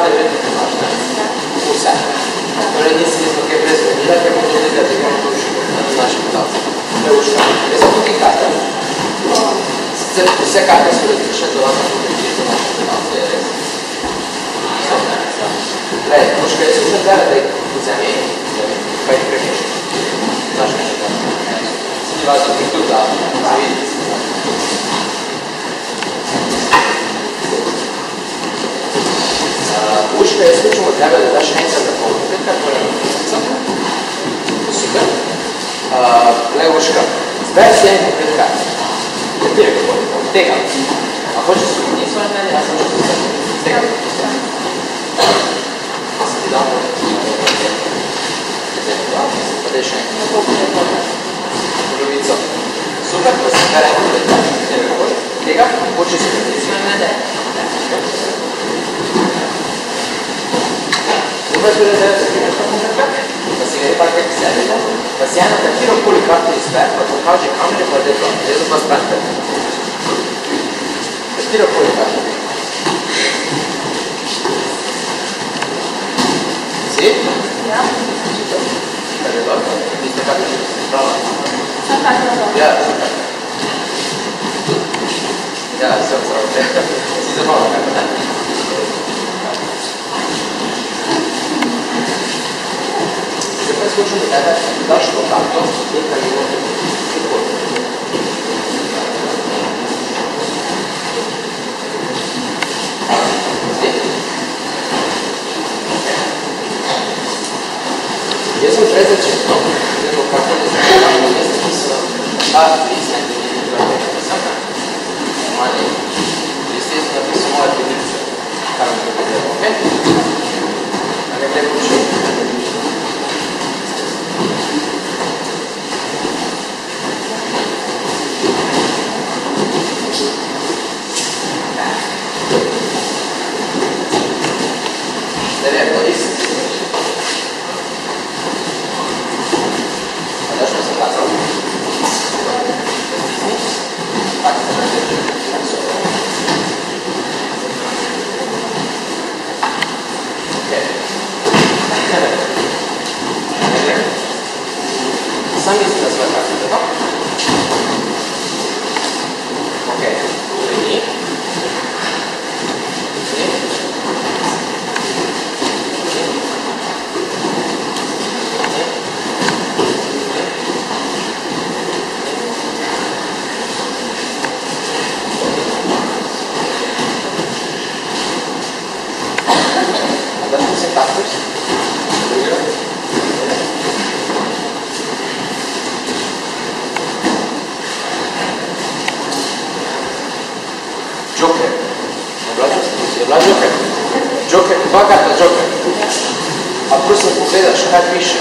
trovate vedete immagine? Usate. Non è distinto che preso da che molto di te che non uscito, non nasce piuttosto. Le uscite. E se tutti in casa? Se cade sulle 390 punti non nasce piuttosto. Lei, troszkę jest już dalej tej kuzami, fajnie premierze. Nasza nie ma żadnych truda, Uška je slučajno treba da daš neca za polutka, koja je neca. Super. Levoška. Zbaj se jedno pred kartu. Tega kako je tega. A hoćeš su njih svoje mene, ja sam što sam tega. Sam ti dao pa da još neko polovico. Super, pa se kada je pred kartu. Tega kako je tega. Hoćeš su njih svoje mene. Questo deve essere da si vede qualche seguito, ma si hanno capito un po' le carte di sperma, perché oggi cambiano per dentro, adesso fa spento. Tiro un po' le carte. Sì? Per le donne? Queste carte ci si trova? Ja, so si trova la carta. Slučajno tebe daš to karto i kad je ovdje i kod. Io sam prezračeno, nego kako ne znam, kako mjesto pisao, prisne da mi je bilo napisao, manje, prisne su napisao moja predicija, kako mi je bilo, ok? A ne gledam učinu. Joker, dva karta Joker. A prosim pogledaš kaj piše.